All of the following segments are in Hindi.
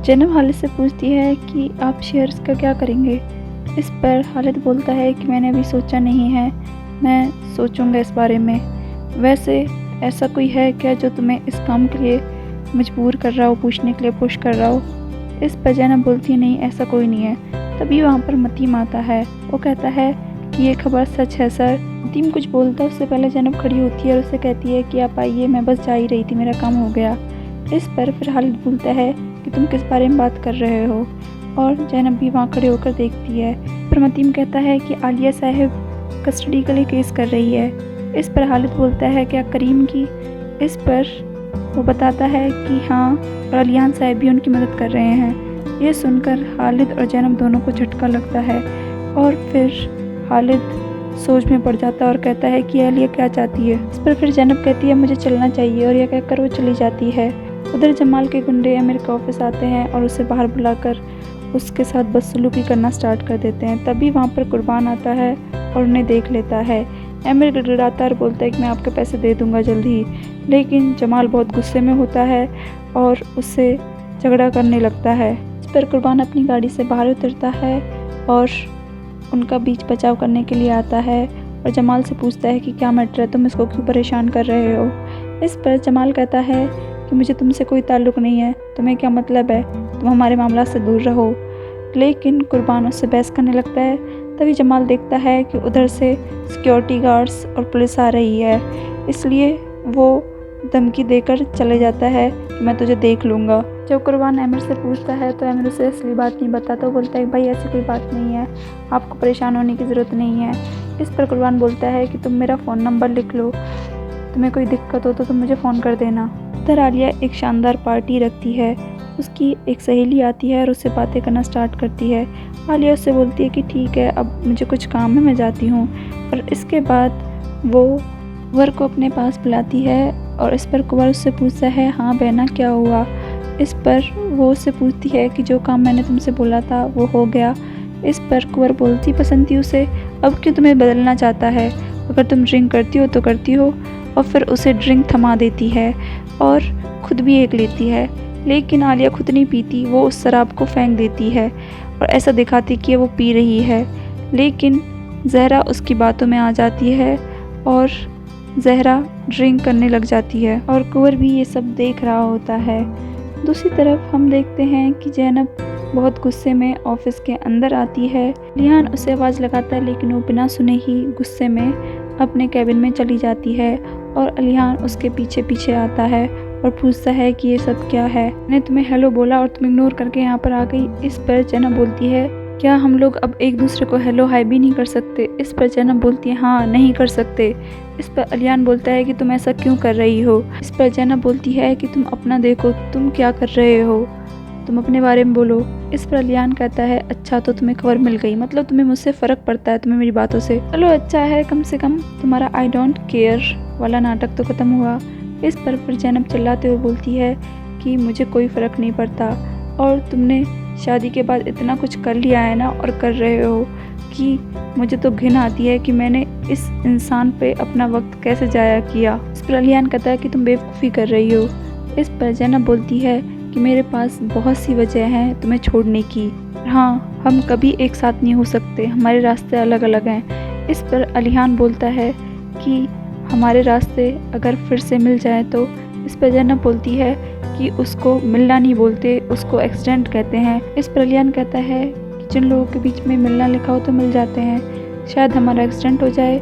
जैनब खालिद से पूछती है कि आप शेयर्स का क्या करेंगे। इस पर खालिद बोलता है कि मैंने अभी सोचा नहीं है, मैं सोचूंगा इस बारे में। वैसे ऐसा कोई है क्या जो तुम्हें इस काम के लिए मजबूर कर रहा हो, पूछने के लिए पुश कर रहा हो। इस पर जैनब बोलती है नहीं, ऐसा कोई नहीं है। तभी वहाँ पर मतीम आता है। वो कहता है कि ये खबर सच है सर। मतीम कुछ बोलता है उससे पहले जैनब खड़ी होती है और उससे कहती है कि आप आइए, मैं बस जा ही रही थी, मेरा काम हो गया। इस पर फिर खालिद बोलता है कि तुम किस बारे में बात कर रहे हो, और जैनब भी वहाँ खड़े होकर देखती है। फिर मतीम कहता है कि आलिया साहब कस्टडी के लिए केस कर रही है। इस पर खालिद बोलता है क्या करीम की। इस पर वो बताता है कि हाँ, और अलियान साहब भी उनकी मदद कर रहे हैं। ये सुनकर खालिद और जैनब दोनों को झटका लगता है और फिर खालिद सोच में पड़ जाता है और कहता है कि आलिया क्या चाहती है। इस पर फिर जैनब कहती है मुझे चलना चाहिए, और यह कहकर वो चली जाती है। उधर जमाल के गुंडे अमीर के ऑफिस आते हैं और उसे बाहर बुलाकर उसके साथ बदसलूकी करना स्टार्ट कर देते हैं। तभी वहाँ पर कुर्बान आता है और उन्हें देख लेता है। अमीर गिड़गिड़ाता और बोलता है कि मैं आपके पैसे दे दूंगा जल्द ही, लेकिन जमाल बहुत गुस्से में होता है और उससे झगड़ा करने लगता है। इस पर कुर्बान अपनी गाड़ी से बाहर उतरता है और उनका बीच बचाव करने के लिए आता है और जमाल से पूछता है कि क्या मैटर है, तुम इसको क्यों परेशान कर रहे हो। इस पर जमाल कहता है कि मुझे तुमसे कोई ताल्लुक़ नहीं है, तुम्हें क्या मतलब है, तुम हमारे मामला से दूर रहो। लेकिन कुर्बान उससे बहस करने लगता है। तभी जमाल देखता है कि उधर से सिक्योरिटी गार्ड्स और पुलिस आ रही है, इसलिए वो धमकी देकर चले जाता है कि मैं तुझे देख लूँगा। जब कुर्बान अमीर से पूछता है तो अमीर उसे असली बात नहीं बताता। बोलता है भाई ऐसी कोई बात नहीं है, आपको परेशान होने की ज़रूरत नहीं है। इस पर कुर्बान बोलता है कि तुम मेरा फ़ोन नंबर लिख लो, तुम्हें कोई दिक्कत हो तो तुम मुझे फ़ोन कर देना। उधर आलिया एक शानदार पार्टी रखती है। उसकी एक सहेली आती है और उससे बातें करना स्टार्ट करती है। आलिया उससे बोलती है कि ठीक है, अब मुझे कुछ काम है, मैं जाती हूँ। और इसके बाद वो कुंवर को अपने पास बुलाती है और इस पर कुंवर उससे पूछता है हाँ बहना क्या हुआ। इस पर वो उससे पूछती है कि जो काम मैंने तुमसे बोला था वो हो गया। इस पर कुंवर बोलती पसंद थी उसे, अब क्यों तुम्हें बदलना चाहता है, अगर तुम ड्रिंक करती हो तो करती हो। और फिर उसे ड्रिंक थमा देती है और खुद भी एक लेती है। लेकिन आलिया खुद नहीं पीती, वो उस शराब को फेंक देती है और ऐसा दिखाती कि वो पी रही है। लेकिन जहरा उसकी बातों में आ जाती है और जहरा ड्रिंक करने लग जाती है और कुंवर भी ये सब देख रहा होता है। दूसरी तरफ हम देखते हैं कि जैनब बहुत गुस्से में ऑफिस के अंदर आती है। लिहान उसे आवाज़ लगाता है लेकिन वो बिना सुने ही गुस्से में अपने कैबिन में चली जाती है और अलिहान उसके पीछे पीछे आता है और पूछता है कि ये सब क्या है, मैंने तुम्हें हेलो बोला और तुम इग्नोर करके यहाँ पर आ गई। इस पर जैनब बोलती है क्या हम लोग अब एक दूसरे को हेलो हाय भी नहीं कर सकते। इस पर जैनब बोलती है हाँ नहीं कर सकते। इस पर अलियान बोलता है कि तुम ऐसा क्यों कर रही हो। इस पर जैनब बोलती है कि तुम अपना देखो, तुम क्या कर रहे हो, तुम अपने बारे में बोलो। इस पर अलियान कहता है अच्छा तो तुम्हें खबर मिल गई, मतलब तुम्हें मुझसे फ़र्क पड़ता है, तुम्हें मेरी बातों से। चलो अच्छा है, कम से कम तुम्हारा आई डोंट केयर वाला नाटक तो ख़त्म हुआ। इस पर फिर जैनब चिल्लाते हुए बोलती है कि मुझे कोई फ़र्क नहीं पड़ता और तुमने शादी के बाद इतना कुछ कर लिया है ना और कर रहे हो कि मुझे तो घिन आती है कि मैंने इस इंसान पे अपना वक्त कैसे ज़ाया किया। इस पर अलियान कहता है कि तुम बेवकूफ़ी कर रही हो। इस पर जैनब बोलती है कि मेरे पास बहुत सी वजह हैं तुम्हें छोड़ने की, हाँ हम कभी एक साथ नहीं हो सकते, हमारे रास्ते अलग अलग हैं। इस पर अलियान बोलता है कि हमारे रास्ते अगर फिर से मिल जाए तो। इस पर जैनब बोलती है कि उसको मिलना नहीं बोलते, उसको एक्सीडेंट कहते हैं। इस पर अलियान कहता है कि जिन लोगों के बीच में मिलना लिखा हो तो मिल जाते हैं, शायद हमारा एक्सीडेंट हो जाए।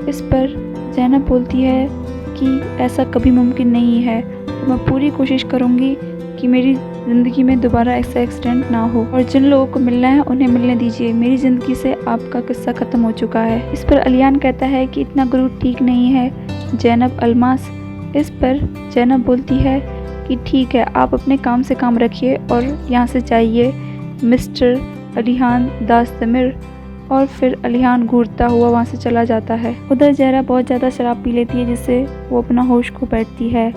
इस पर जैनब बोलती है कि ऐसा कभी मुमकिन नहीं है, तो मैं पूरी कोशिश करूँगी कि मेरी ज़िंदगी में दोबारा ऐसा एक्सीडेंट ना हो, और जिन लोगों को मिलना है उन्हें मिलने दीजिए, मेरी ज़िंदगी से आपका किस्सा ख़त्म हो चुका है। इस पर अलियान कहता है कि इतना गुरूर ठीक नहीं है जैनब अलमास। इस पर जैनब बोलती है कि ठीक है, आप अपने काम से काम रखिए और यहाँ से जाइए मिस्टर अलिहान दास्तमिर। और फिर अलिहान घूरता हुआ वहाँ से चला जाता है। उधर जहरा बहुत ज़्यादा शराब पी लेती है जिससे वो अपना होश खो बैठती है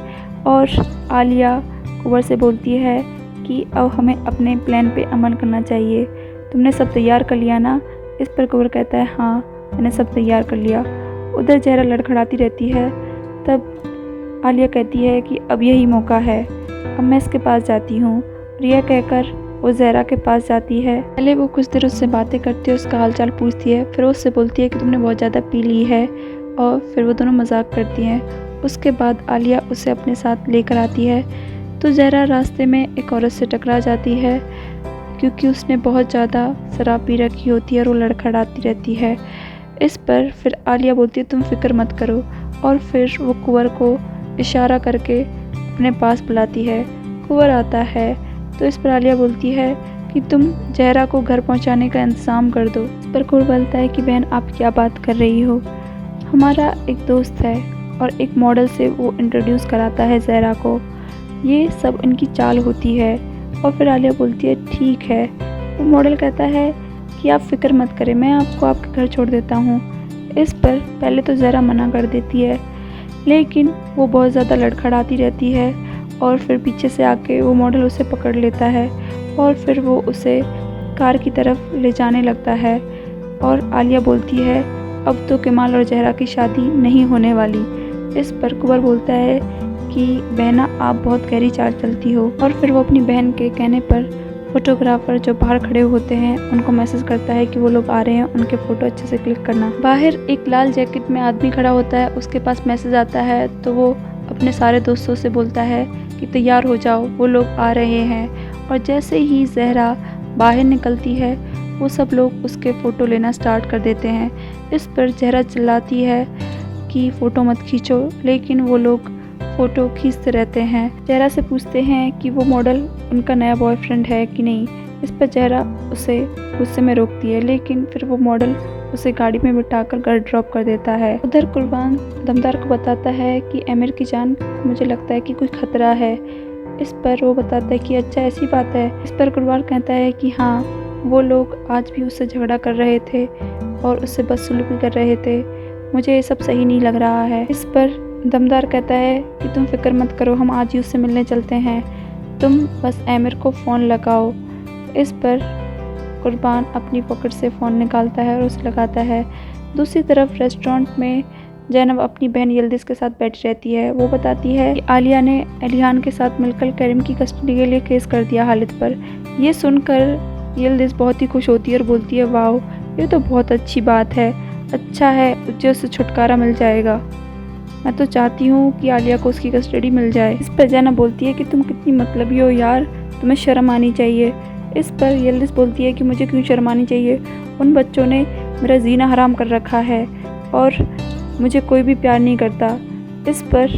और आलिया कुंवर से बोलती है कि अब हमें अपने प्लान पे अमल करना चाहिए, तुमने सब तैयार कर लिया ना। इस पर कुंवर कहता है हाँ मैंने सब तैयार कर लिया। उधर जहरा लड़खड़ाती रहती है। तब आलिया कहती है कि अब यही मौका है, अब मैं इसके पास जाती हूँ और यह कहकर वो ज़हरा के पास जाती है। पहले वो कुछ देर उससे बातें करती है, उसका हालचाल पूछती है, फिर उससे बोलती है कि तुमने बहुत ज़्यादा पी ली है, और फिर वो दोनों मजाक करती हैं। उसके बाद आलिया उसे अपने साथ लेकर आती है तो ज़हरा रास्ते में एक औरत से टकरा जाती है, क्योंकि उसने बहुत ज़्यादा शराब पी रखी होती है और वो लड़खड़ाती रहती है। इस पर फिर आलिया बोलती है तुम फिक्र मत करो, और फिर वो कुंवर को इशारा करके अपने पास बुलाती है। कुंवर आता है तो इस पर आलिया बोलती है कि तुम ज़हरा को घर पहुंचाने का इंतज़ाम कर दो। इस पर कुंवर बोलता है कि बहन आप क्या बात कर रही हो, हमारा एक दोस्त है और एक मॉडल से वो इंट्रोड्यूस कराता है ज़हरा को, ये सब इनकी चाल होती है। और फिर आलिया बोलती है ठीक है। वो मॉडल कहता है कि आप फिक्र मत करें, मैं आपको आपके घर छोड़ देता हूँ। इस पर पहले तो ज़हरा मना कर देती है, लेकिन वो बहुत ज़्यादा लड़खड़ाती रहती है और फिर पीछे से आके वो मॉडल उसे पकड़ लेता है और फिर वो उसे कार की तरफ ले जाने लगता है। और आलिया बोलती है अब तो कमाल और ज़हरा की शादी नहीं होने वाली। इस पर कुंवर बोलता है कि बहना आप बहुत गहरी चाल चलती हो, और फिर वो अपनी बहन के कहने पर फोटोग्राफर जो बाहर खड़े होते हैं उनको मैसेज करता है कि वो लोग आ रहे हैं, उनके फ़ोटो अच्छे से क्लिक करना। बाहर एक लाल जैकेट में आदमी खड़ा होता है, उसके पास मैसेज आता है तो वो अपने सारे दोस्तों से बोलता है कि तैयार हो जाओ, वो लोग आ रहे हैं। और जैसे ही ज़हरा बाहर निकलती है वो सब लोग उसके फ़ोटो लेना स्टार्ट कर देते हैं। इस पर ज़हरा चिल्लाती है कि फ़ोटो मत खींचो, लेकिन वो लोग फ़ोटो खींचते रहते हैं। ज़हरा से पूछते हैं कि वो मॉडल उनका नया बॉयफ्रेंड है कि नहीं। इस पर ज़हरा उसे गुस्से में रोकती है, लेकिन फिर वो मॉडल उसे गाड़ी में बिठाकर घर ड्रॉप कर देता है। उधर कुर्बान दमदार को बताता है कि आमिर की जान मुझे लगता है कि कोई खतरा है। इस पर वो बताता है कि अच्छा ऐसी बात है। इस पर कुर्बान कहता है कि हाँ, वो लोग आज भी उससे झगड़ा कर रहे थे और उससे बदसलूकी कर रहे थे, मुझे ये सब सही नहीं लग रहा है। इस पर दमदार कहता है कि तुम फिक्र मत करो, हम आज ही उससे मिलने चलते हैं, तुम बस आमिर को फ़ोन लगाओ। इस पर कुर्बान अपनी पॉकेट से फ़ोन निकालता है और उसे लगाता है। दूसरी तरफ रेस्टोरेंट में ज़ैनब अपनी बहन यिल्दिज़ के साथ बैठी रहती है। वो बताती है कि आलिया ने एलिहान के साथ मिलकर करीम की कस्टडी के लिए केस कर दिया हालिद पर। ये सुनकर यिल्दिज़ बहुत ही खुश होती है और बोलती है वाह, ये तो बहुत अच्छी बात है, अच्छा है मुझे उससे छुटकारा मिल जाएगा, मैं तो चाहती हूँ कि आलिया को उसकी कस्टडी मिल जाए। इस पर ज़ैनब बोलती है कि तुम कितनी मतलबी हो यार, तुम्हें शर्म आनी चाहिए। इस पर यिल्दिज़ बोलती है कि मुझे क्यों शर्म आनी चाहिए, उन बच्चों ने मेरा जीना हराम कर रखा है और मुझे कोई भी प्यार नहीं करता। इस पर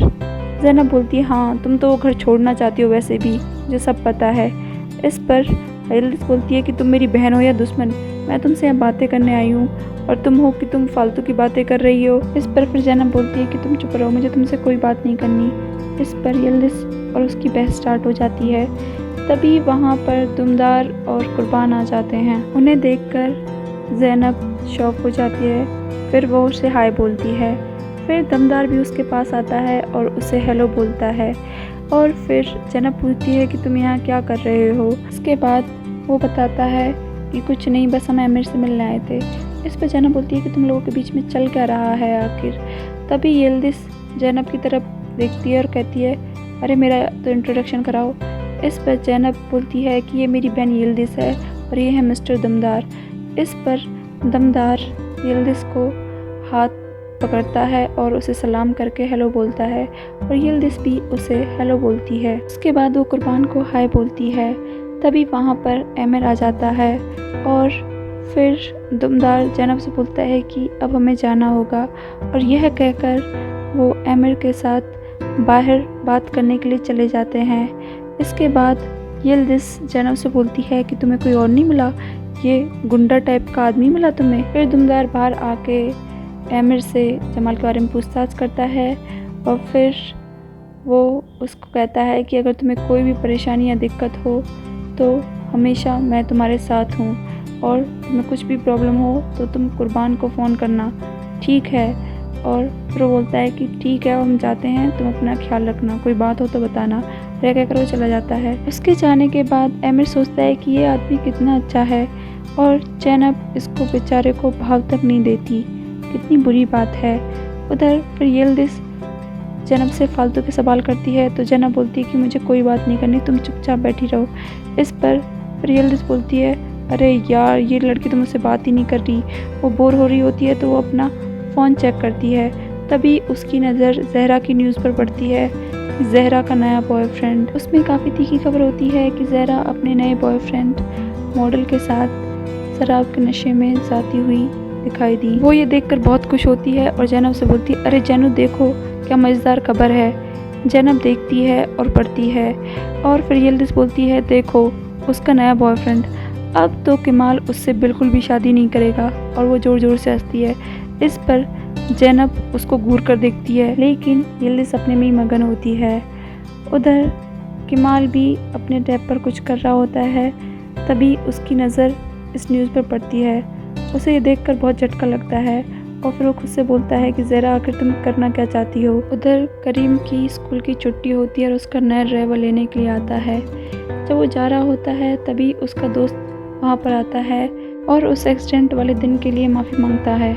ज़ैनब बोलती है हाँ, तुम तो वो घर छोड़ना चाहती हो वैसे भी, मुझे सब पता है। इस पर यिल्दिज़ बोलती है कि तुम मेरी बहन हो या दुश्मन, मैं तुमसे यहाँ बातें करने आई हूँ और तुम हो कि तुम फालतू की बातें कर रही हो। इस पर फिर ज़ैनब बोलती है कि तुम चुप रहो, मुझे तुमसे कोई बात नहीं करनी। इस पर यिल्दिज़ और उसकी बहस स्टार्ट हो जाती है। तभी वहाँ पर दमदार और कुर्बान आ जाते हैं। उन्हें देखकर ज़ैनब शॉक हो जाती है, फिर वो उसे हाय बोलती है। फिर दमदार भी उसके पास आता है और उसे हेलो बोलता है। और फिर ज़ैनब पूछती है कि तुम यहाँ क्या कर रहे हो। इसके बाद वो बताता है कि कुछ नहीं, बस हम आमिर से मिलने आए थे। इस पर ज़ैनब बोलती है कि तुम लोगों के बीच में चल क्या रहा है आखिर। तभी यिल्दिज़ ज़ैनब की तरफ देखती है और कहती है अरे मेरा तो इंट्रोडक्शन कराओ। इस पर ज़ैनब बोलती है कि ये मेरी बहन यिल्दिज़ है और ये है मिस्टर दमदार। इस पर दमदार यिल्दिज़ को हाथ पकड़ता है और उसे सलाम करके हेलो बोलता है और यिल्दिज़ भी उसे हेलो बोलती है। उसके बाद वो कुर्बान को हाय बोलती है। तभी वहाँ पर आमिर आ जाता है और फिर दमदार ज़ैनब से बोलता है कि अब हमें जाना होगा, और यह कहकर वो आमिर के साथ बाहर बात करने के लिए चले जाते हैं। इसके बाद यिल्दिज़ ज़ैनब से बोलती है कि तुम्हें कोई और नहीं मिला, ये गुंडा टाइप का आदमी मिला तुम्हें। फिर दमदार बाहर आके आमिर से जमाल के बारे में पूछताछ करता है और फिर वो उसको कहता है कि अगर तुम्हें कोई भी परेशानी या दिक्कत हो तो हमेशा मैं तुम्हारे साथ हूँ, और तुम्हें कुछ भी प्रॉब्लम हो तो तुम कुर्बान को फ़ोन करना, ठीक है। और फिर वो बोलता है कि ठीक है, हम जाते हैं, तुम अपना ख्याल रखना, कोई बात हो तो बताना। रह कहकर वो चला जाता है। उसके जाने के बाद आमिर सोचता है कि ये आदमी कितना अच्छा है और ज़ैनब इसको बेचारे को भाव तक नहीं देती, कितनी बुरी बात है। उधर फिर यिल्दिज़ जैनब से फालतू के सवाल करती है तो जैनब बोलती है कि मुझे कोई बात नहीं करनी, तुम चुपचाप बैठी रहो। इस पर फिर यिल्दिज़ बोलती है, अरे यार ये लड़की तो मुझसे बात ही नहीं कर रही। वो बोर हो रही होती है तो वो अपना फ़ोन चेक करती है। तभी उसकी नज़र ज़हरा की न्यूज़ पर पड़ती है कि ज़हरा का नया बॉयफ्रेंड। उसमें काफ़ी तीखी खबर होती है कि ज़हरा अपने नए बॉयफ्रेंड मॉडल के साथ शराब के नशे में जाती हुई दिखाई दी। वो ये देखकर बहुत खुश होती है और जैनब से बोलती है, अरे जैनब देखो क्या मज़ेदार खबर है। जैनब देखती है और पढ़ती है और फिर यिल्दिज़ बोलती है, देखो उसका नया बॉयफ्रेंड, अब तो कमाल उससे बिल्कुल भी शादी नहीं करेगा। और वो ज़ोर ज़ोर से हंसती है। इस पर जैनब उसको घूर कर देखती है, लेकिन यिल्दिज़ अपने में ही मगन होती है। उधर कमाल भी अपने टैब पर कुछ कर रहा होता है। तभी उसकी नज़र इस न्यूज़ पर पड़ती है। उसे ये देखकर बहुत झटका लगता है और फिर वो खुद से बोलता है कि ज़हरा आखिर तुम करना क्या चाहती हो। उधर करीम की स्कूल की छुट्टी होती है और उसका नया ड्राइवर लेने के लिए आता है। जब वो जा रहा होता है तभी उसका दोस्त वहाँ पर आता है और उस एक्सीडेंट वाले दिन के लिए माफ़ी मांगता है।